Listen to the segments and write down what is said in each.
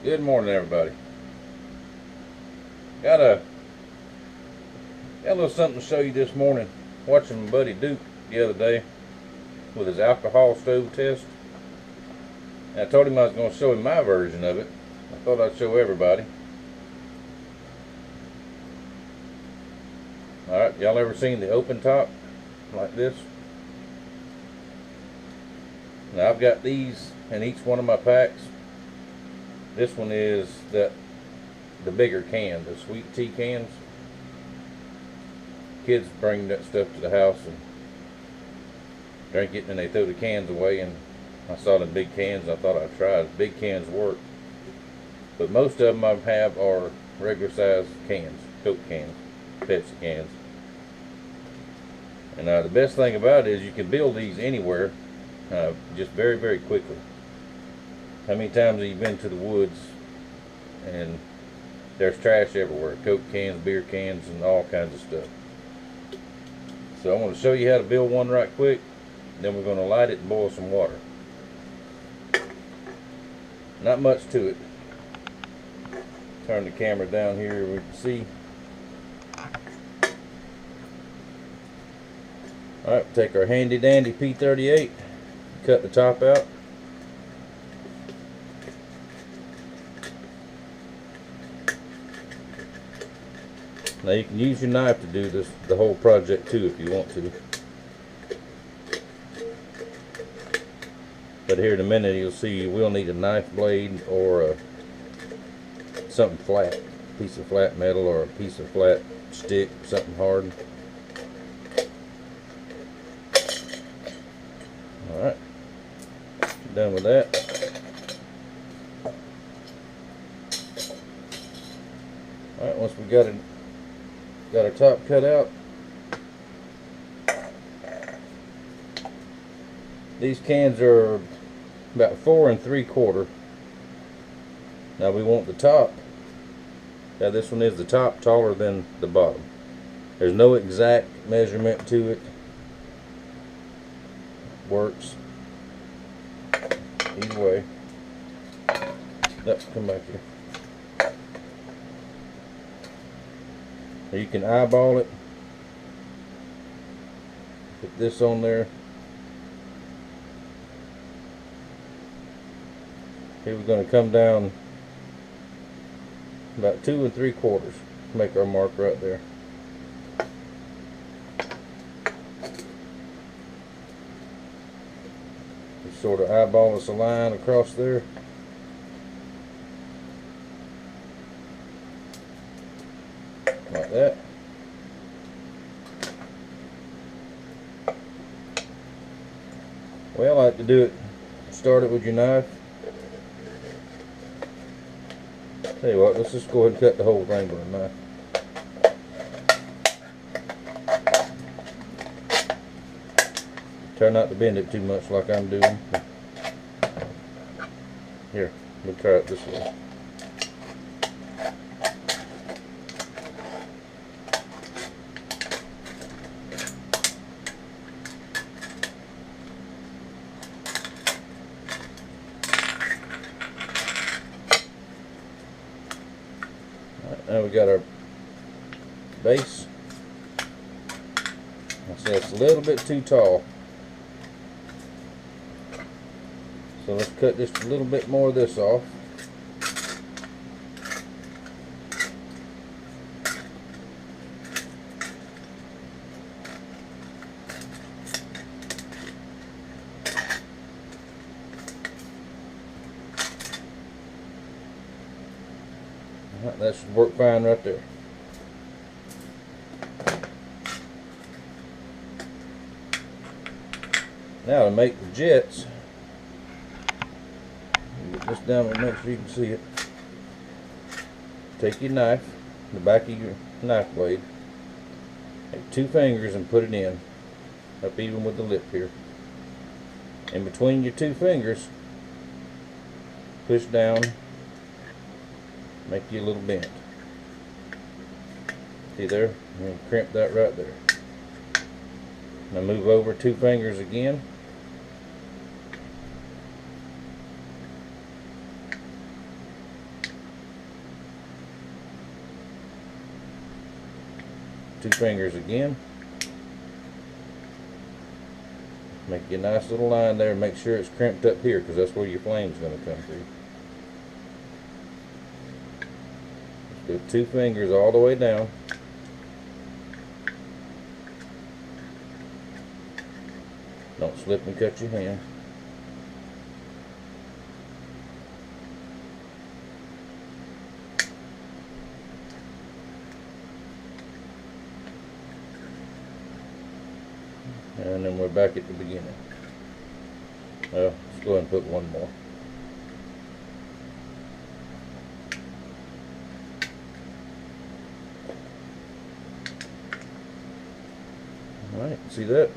Good morning, everybody. Got a little something to show you this morning. Watching my buddy Duke the other day with his alcohol stove test. And I told him I was going to show him my version of it. I thought I'd show everybody. Alright, y'all ever seen the open top like this? Now I've got these in each one of my packs. This one is the bigger can, the sweet tea cans. Kids bring that stuff to the house and drink it, and they throw the cans away. And I saw the big cans, and I thought I'd try it. Big cans work, but most of them I have are regular size cans, Coke cans, Pepsi cans. And the best thing about it is you can build these anywhere, just very, very quickly. How many times have you been to the woods and there's trash everywhere? Coke cans, beer cans, and all kinds of stuff. So I want to show you how to build one right quick. Then we're going to light it and boil some water. Not much to it. Turn the camera down here, we can see. Alright, take our handy dandy P38, cut the top out. Now you can use your knife to do this, the whole project too, if you want to. But here in a minute you'll see you will need a knife blade or something flat, a piece of flat metal or a piece of flat stick, something hard. Alright, done with that. Alright, once we got our top cut out, these cans are about 4 3/4. Now we want the top. Now this one is the top taller than the bottom. There's no exact measurement to it. Works either way. Let's come back here. You can eyeball it. Put this on there. Here we're going to come down about 2 3/4. Make our mark right there. Just sort of eyeball us a line across there. Like that. Well, I like to do it. Start it with your knife. Tell you what, let's just go ahead and cut the whole thing with a knife. Try not to bend it too much like I'm doing. Here, we'll try it this way. Now we got our base. I say it's a little bit too tall, so let's cut just a little bit more of this off. That should work fine right there. Now to make the jets, get this down and make sure you can see it. Take your knife, the back of your knife blade, take 2 fingers and put it in, up even with the lip here. In between your 2 fingers, push down. Make you a little bend. See there? And crimp that right there. Now move over 2 fingers again. 2 fingers again. Make you a nice little line there. Make sure it's crimped up here, because that's where your flame's going to come through. Just do 2 fingers all the way down. Don't slip and cut your hand. And then we're back at the beginning. Well, let's go ahead and put one more. Alright, see that?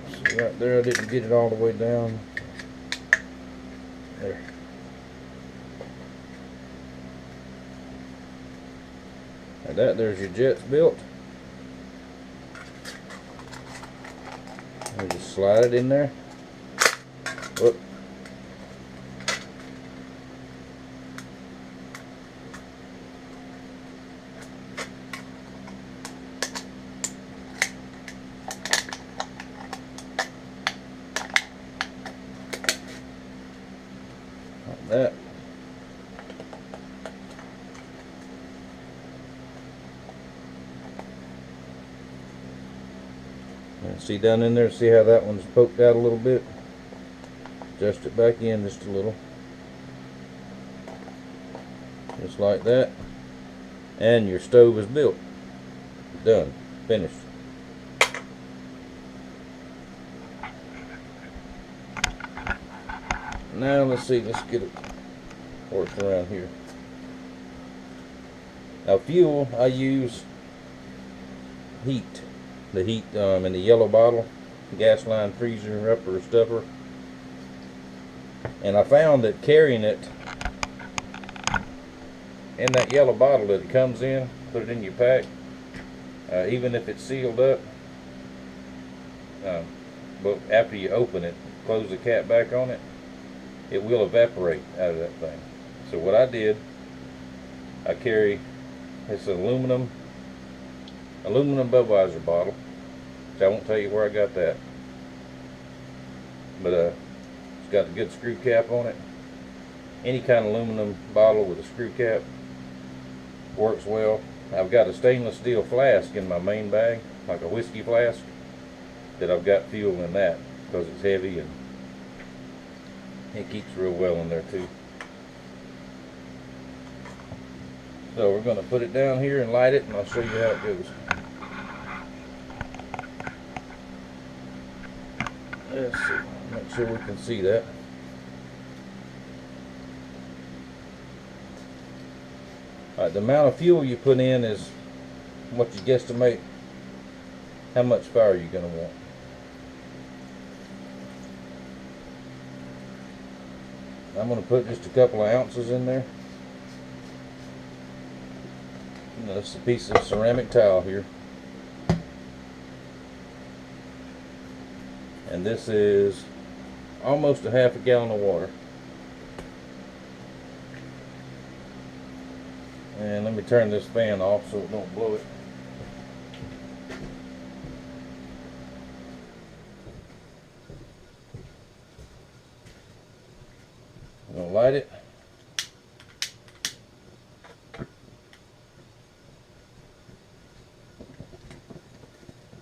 See right there, I didn't get it all the way down. There. There's your jets built. And just slide it in there. Whoop. Like that. See down in there, see how that one's poked out a little bit? Adjust it back in just a little. Just like that. And your stove is built. Done. Finished. Now let's see, let's get it worked around here. Now fuel, I use heat. The heat in the yellow bottle, gas line freezer upper stuffer. And I found that carrying it in that yellow bottle that it comes in, put it in your pack, even if it's sealed up, but after you open it, close the cap back on it, it will evaporate out of that thing. So what I did, I carry this aluminum Budweiser bottle. So I won't tell you where I got that, but it's got a good screw cap on it. Any kind of aluminum bottle with a screw cap works well. I've got a stainless steel flask in my main bag, like a whiskey flask, that I've got fuel in that because it's heavy and it keeps real well in there too. So we're going to put it down here and light it, and I'll show you how it goes. Let's see, make sure we can see that. Alright, the amount of fuel you put in is what you guesstimate how much fire you're going to want. I'm going to put just a couple of ounces in there. And that's a piece of ceramic tile here. And this is almost a half a gallon of water. And let me turn this fan off so it don't blow it. I'm going to light it.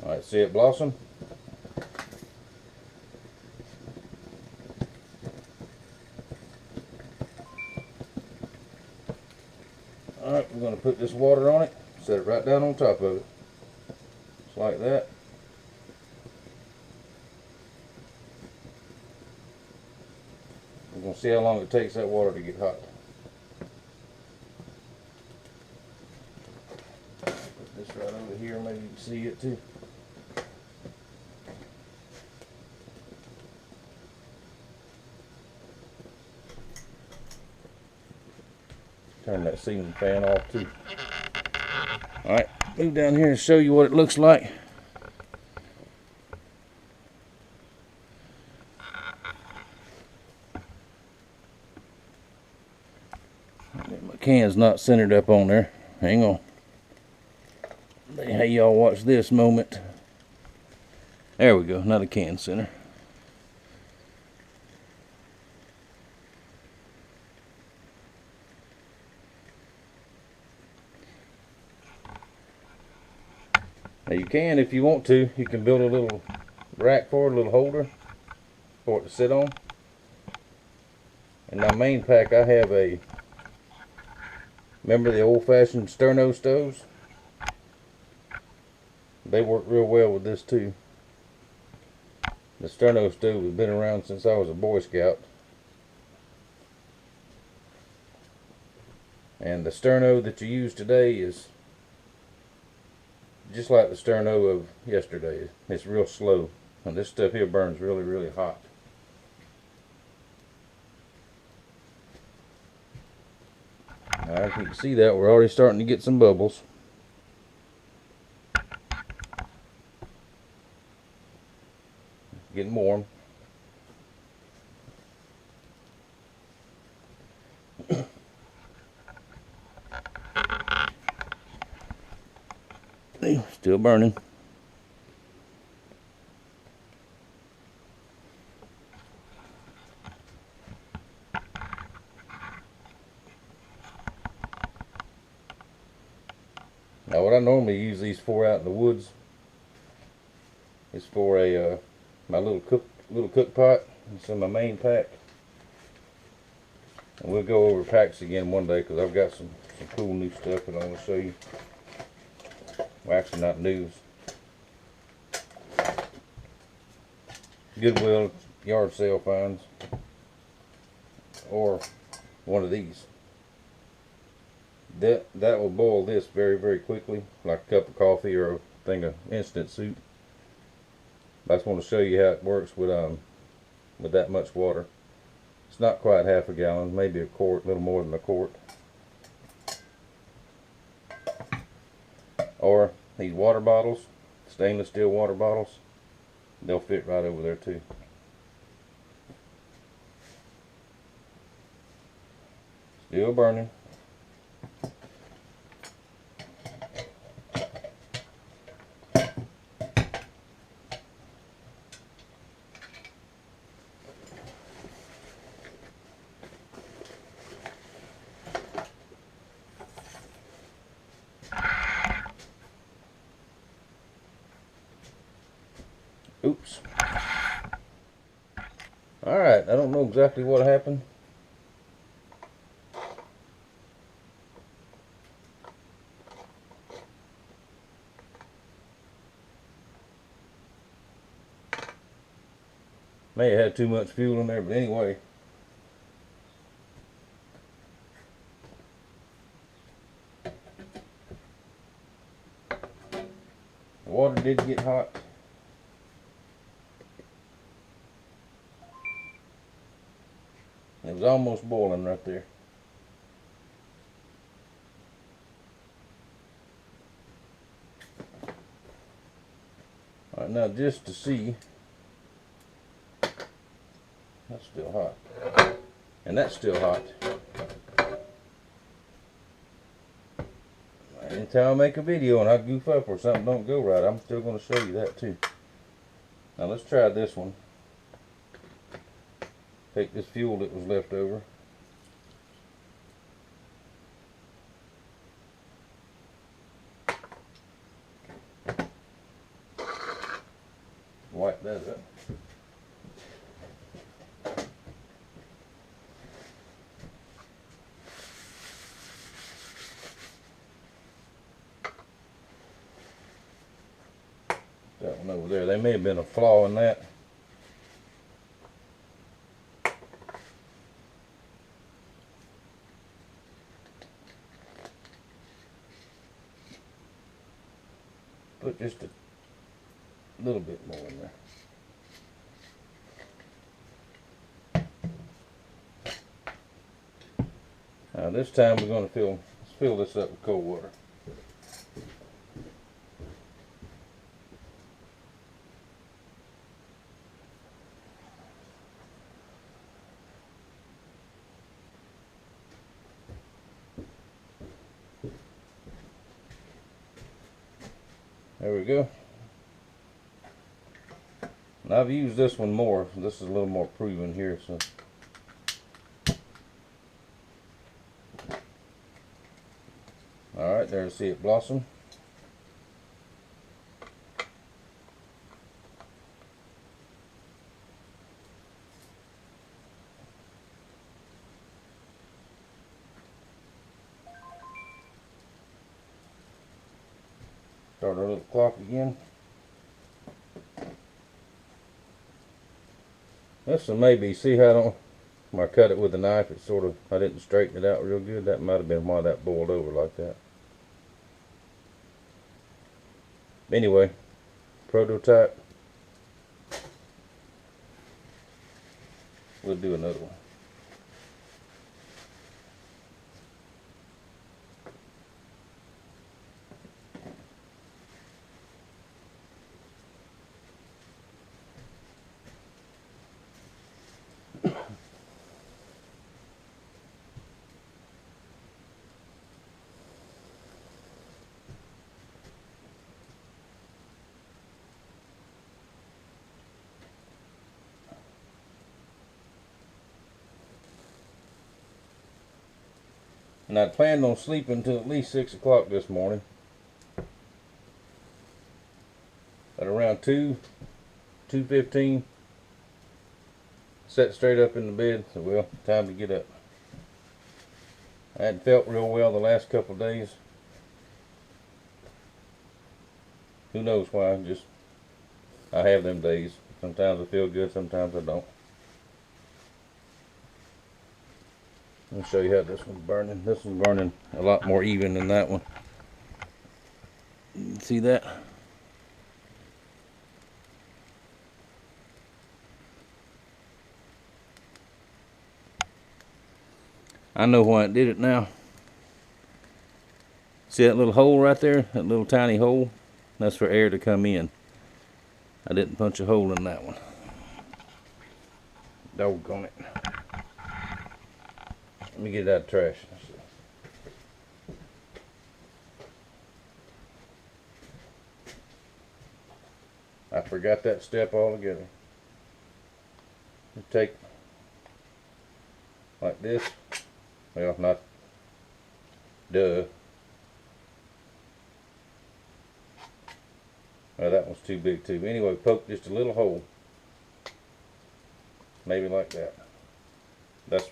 Alright, see it blossom? Alright, we're going to put this water on it, set it right down on top of it. Just like that. We're going to see how long it takes that water to get hot. Put this right over here, maybe you can see it too. Turn that ceiling fan off too. Alright, move down here and show you what it looks like. can's not centered up on there. Hang on. Hey, y'all watch this moment. There we go. Now the can center. Now you can, if you want to, you can build a little rack for it, a little holder for it to sit on. In my main pack I have a, remember the old-fashioned sterno stoves? They work real well with this too. The sterno stove has been around since I was a Boy Scout. And the sterno that you use today is just like the sterno of yesterday. It's real slow. And this stuff here burns really, really hot. Alright, if you can see that, we're already starting to get some bubbles. Getting warm. Still burning. Now what I normally use these for out in the woods is for a my little cook pot. It's in my main pack. And we'll go over packs again one day because I've got some cool new stuff that I want to show you. Well, actually not news. Goodwill yard sale finds, or one of these. That will boil this very, very quickly, like a cup of coffee or a thing of instant soup. I just want to show you how it works with that much water. It's not quite half a gallon, maybe a quart, a little more than a quart. Or these water bottles, stainless steel water bottles, they'll fit right over there too. Still burning. Oops. Alright, I don't know exactly what happened. May have had too much fuel in there, but anyway. The water did get hot. It was almost boiling right there. Alright, now just to see, that's still hot. And that's still hot. Anytime I make a video and I goof up or something don't go right, I'm still going to show you that too. Now let's try this one. Take this fuel that was left over. Wipe that up. That one over there. There may have been a flaw in that. Put just a little bit more in there. Now this time we're going to fill this up with cold water. There we go. And I've used this one more. This is a little more proven here, so. Alright, there you see it blossom. Start our little clock again. This one maybe, see how I don't, when I cut it with a knife, it sort of, I didn't straighten it out real good. That might have been why that boiled over like that. Anyway, prototype. We'll do another one. And I'd planned on sleeping till at least 6 o'clock this morning. At around 2:15, sat straight up in the bed. So, well, time to get up. I hadn't felt real well the last couple of days. Who knows why? Just, I have them days. Sometimes I feel good, sometimes I don't. Let me show you how this one's burning. This one's burning a lot more even than that one. See that? I know why it did it now. See that little hole right there? That little tiny hole? That's for air to come in. I didn't punch a hole in that one. Doggone it. Let me get it out of the trash. I forgot that step altogether. You take like this. Well, not duh. Well, that one's too big too. Anyway, poke just a little hole. Maybe like that. That's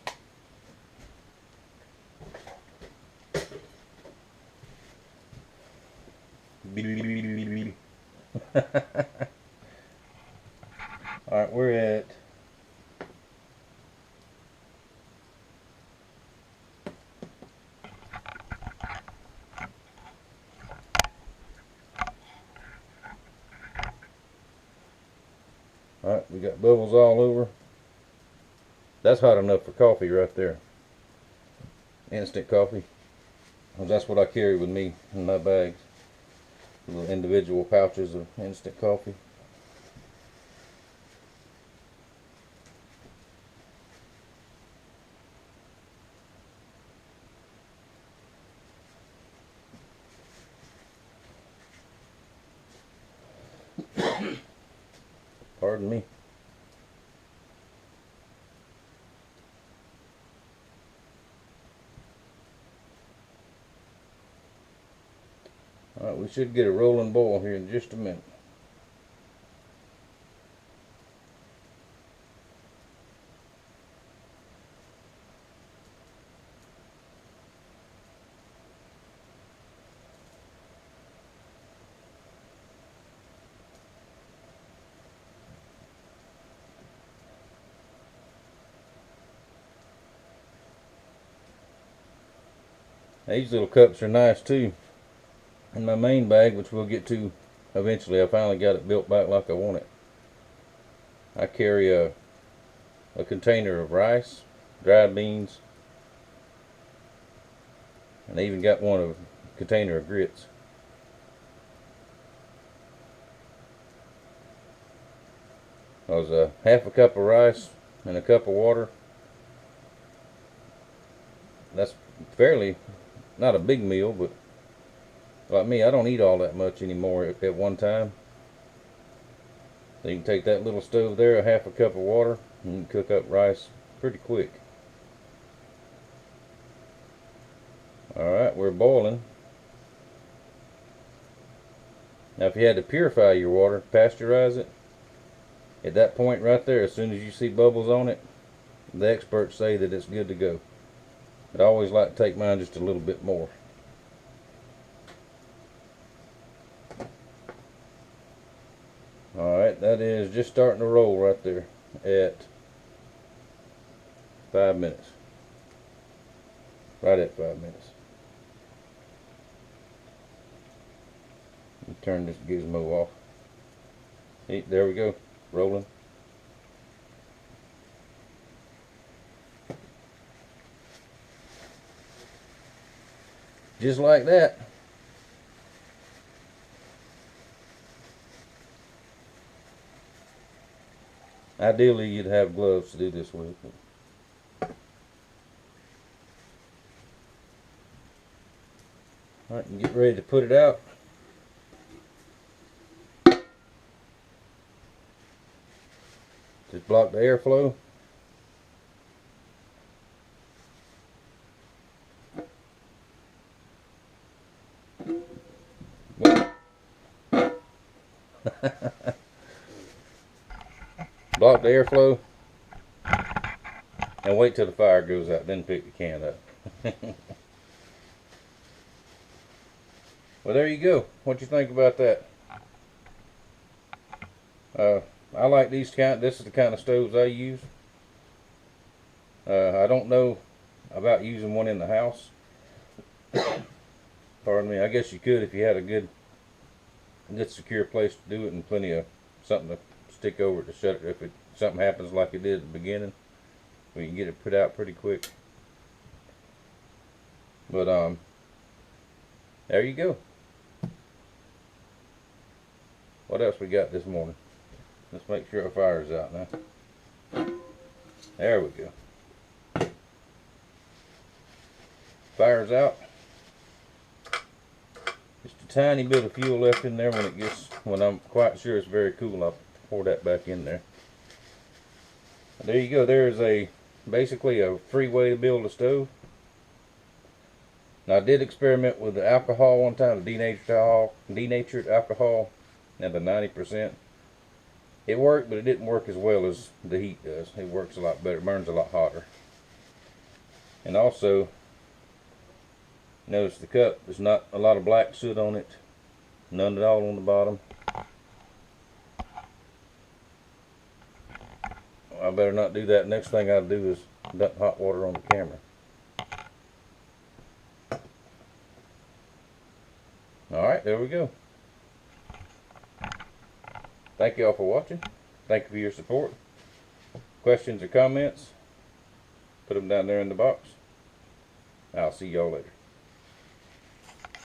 Alright, we're at Alright, we got bubbles all over. That's hot enough for coffee right there. Instant coffee. Well, that's what I carry with me in my bags. Little individual pouches of instant coffee. Pardon me. Alright, we should get a rolling boil here in just a minute. These little cups are nice too. In my main bag, which we'll get to eventually, I finally got it built back like I want it. I carry a container of rice, dried beans, and I even got a container of grits. That was half a cup of rice and a cup of water. That's fairly, not a big meal, but Like me, I don't eat all that much anymore at one time. So you can take that little stove there, a half a cup of water, and you can cook up rice pretty quick. Alright, we're boiling. Now if you had to purify your water, pasteurize it, at that point right there, as soon as you see bubbles on it, the experts say that it's good to go. But I always like to take mine just a little bit more. Alright, that is just starting to roll right there at 5 minutes. Right at 5 minutes. Turn this gizmo off. There we go, rolling. Just like that. Ideally, you'd have gloves to do this with. Alright, and get ready to put it out. Just block the airflow. Block the airflow and wait till the fire goes out, then pick the can up. Well, there you go. What you think about that? I like these this is the kind of stoves I use. I don't know about using one in the house. Pardon me. I guess you could if you had a good secure place to do it and plenty of something to stick over it to shut it if something happens like it did at the beginning. We can get it put out pretty quick. But there you go. What else we got this morning? Let's make sure our fire's out now. There we go. Fire's out. Just a tiny bit of fuel left in there when I'm quite sure it's very cool. I'll pour that back in there. There you go. There's basically a free way to build a stove. Now I did experiment with the alcohol one time, the denatured alcohol, and the 90%. It worked, but it didn't work as well as the heat does. It works a lot better. It burns a lot hotter. And also, notice the cup. There's not a lot of black soot on it. None at all on the bottom. I better not do that. Next thing I'll do is dump hot water on the camera. Alright, there we go. Thank you all for watching. Thank you for your support. Questions or comments, put them down there in the box. I'll see y'all later.